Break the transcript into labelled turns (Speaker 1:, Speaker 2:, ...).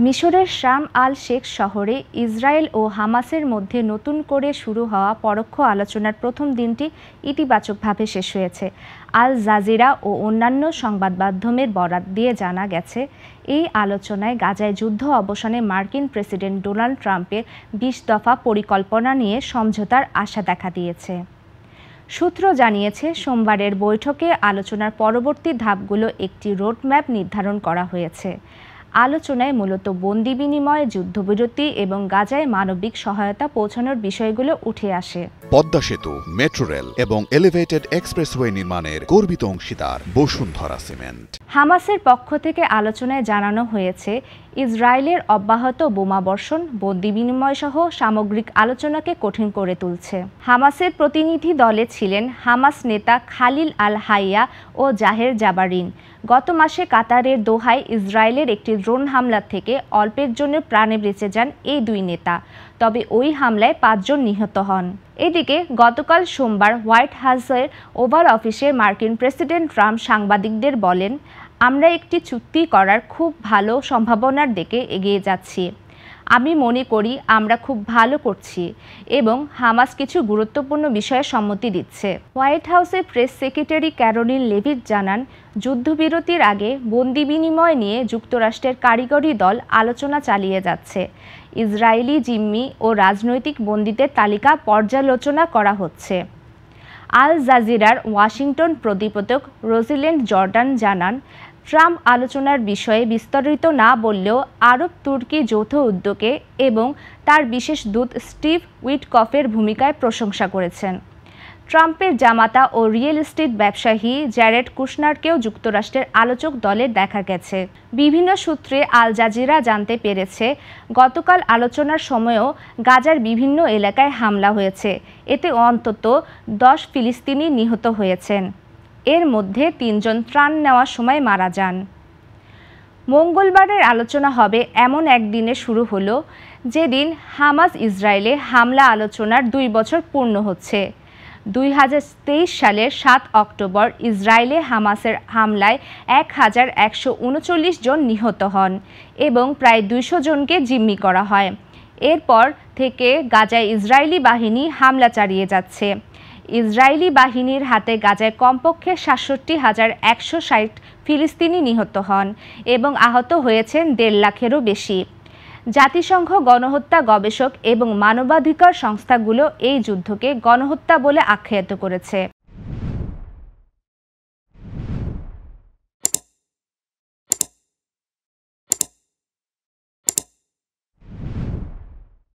Speaker 1: মিশরের শার্ম আল শেখ শহরে ইসরায়েল ও হামাসের মধ্যে নতুন করে শুরু হওয়া পরোক্ষ আলোচনার প্রথম দিনটি ইতিবাচকভাবে শেষ হয়েছে। আল জাজিরা ও অন্যান্য সংবাদ মাধ্যমের বরাত দিয়ে জানা গেছে, এই আলোচনায় গাজায় যুদ্ধ অবসানে মার্কিন প্রেসিডেন্ট ডোনাল্ড ট্রাম্পের ২০ দফা পরিকল্পনা নিয়ে সমঝোতার আশা দেখা দিয়েছে। সূত্র জানিয়েছে, সোমবারের বৈঠকে আলোচনার পরবর্তী ধাপগুলো একটি রোডম্যাপ নির্ধারণ করা হয়েছে। আলোচনায় মূলত বন্দি বিনিময়, যুদ্ধবিরতি এবং গাজায় মানবিক সহায়তা পৌঁছানোর বিষয়গুলো উঠে আসে।
Speaker 2: পদ্মা সেতু, মেট্রো রেল এবং এলিভেটেড এক্সপ্রেসওয়ে নির্মাণের গর্বিত অংশীদার বসুন্ধরা সিমেন্ট।
Speaker 1: হামাসের পক্ষ থেকে আলোচনায় জানানো হয়েছে, ইসরায়েলের অব্যাহত বোমাবর্ষণ বন্দি বিনিময় সহ সামগ্রিক আলোচনাকে কঠিন করে তুলছে। হামাসের প্রতিনিধি দলে ছিলেন হামাস নেতা খালিল আল হাইয়া ও জাহের জাবারিন। গত মাসে কাতারের দোহায় ইসরায়েলের একটি ড্রোন হামলা থেকে অল্পের জন্য প্রাণে বেঁচে যান এই দুই নেতা, তবে ওই হামলায় ৫ জন নিহত হন। এদিকে গতকাল সোমবার হোয়াইট হাউসের ওভাল অফিসে মার্কিন প্রেসিডেন্ট ট্রাম্প সাংবাদিকদের বলেন, আমরা একটি চুক্তি করার খুব ভালো সম্ভাবনার দিকে এগিয়ে যাচ্ছি। আমি মনে করি আমরা খুব ভালো করছি এবং হামাস কিছু গুরুত্বপূর্ণ বিষয়ে সম্মতি দিচ্ছে। হোয়াইট হাউসের প্রেস সেক্রেটারি ক্যারোলিন লেভিট জানান, যুদ্ধবিরতির আগে বন্দি বিনিময় নিয়ে যুক্তরাষ্ট্রের কারিগরি দল আলোচনা চালিয়ে যাচ্ছে। ইসরায়েলি জিম্মি ও রাজনৈতিক বন্দীদের তালিকা পর্যালোচনা করা হচ্ছে। আল জাজিরার ওয়াশিংটন প্রতিবেদক রোজিল্যান্ড জর্ডান জানান, ট্রাম্প আলোচনার বিষয়ে বিস্তারিত না বললেও আরব তুর্কি যৌথ উদ্যোগে এবং তার বিশেষ দূত স্টিভ উইটকফের ভূমিকায় প্রশংসা করেছেন। ট্রাম্পের জামাতা ও রিয়েল এস্টেট ব্যবসায়ী জ্যারেড কুশনারকেও যুক্তরাষ্ট্রের আলোচক দলে দেখা গেছে। বিভিন্ন সূত্রে আল জাজিরা জানতে পেরেছে, গতকাল আলোচনার সময়ও গাজার বিভিন্ন এলাকায় হামলা হয়েছে। এতে অন্তত ১০ ফিলিস্তিনি নিহত হয়েছেন। এর মধ্যে ৩ জন ত্রাণ নেওয়ার সময় মারা যান। মঙ্গলবারের আলোচনা হবে এমন একদিনে শুরু হলো, যেদিন হামাস ইসরায়েলে হামলা আলোচনার ২ বছর পূর্ণ হচ্ছে। ২০২৩ সালের ৭ অক্টোবর ইসরায়েলে হামাসের হামলায় ১১৩৯ জন নিহত হন এবং প্রায় ২০০ জনকে জিম্মি করা হয়। এরপর থেকে গাজায় ইসরায়েলি বাহিনী হামলা চালিয়ে যাচ্ছে। ইসরায়েলি বাহিনীর হাতে গাজায় কমপক্ষে ৬৭,১৬০ ফিলিস্তিনি নিহত হন এবং আহত হয়েছেন ১.৫ লাখেরও বেশি। জাতিসংঘ গণহত্যা গবেষক এবং মানবাধিকার সংস্থাগুলো এই যুদ্ধকে গণহত্যা বলে আখ্যায়িত করেছে।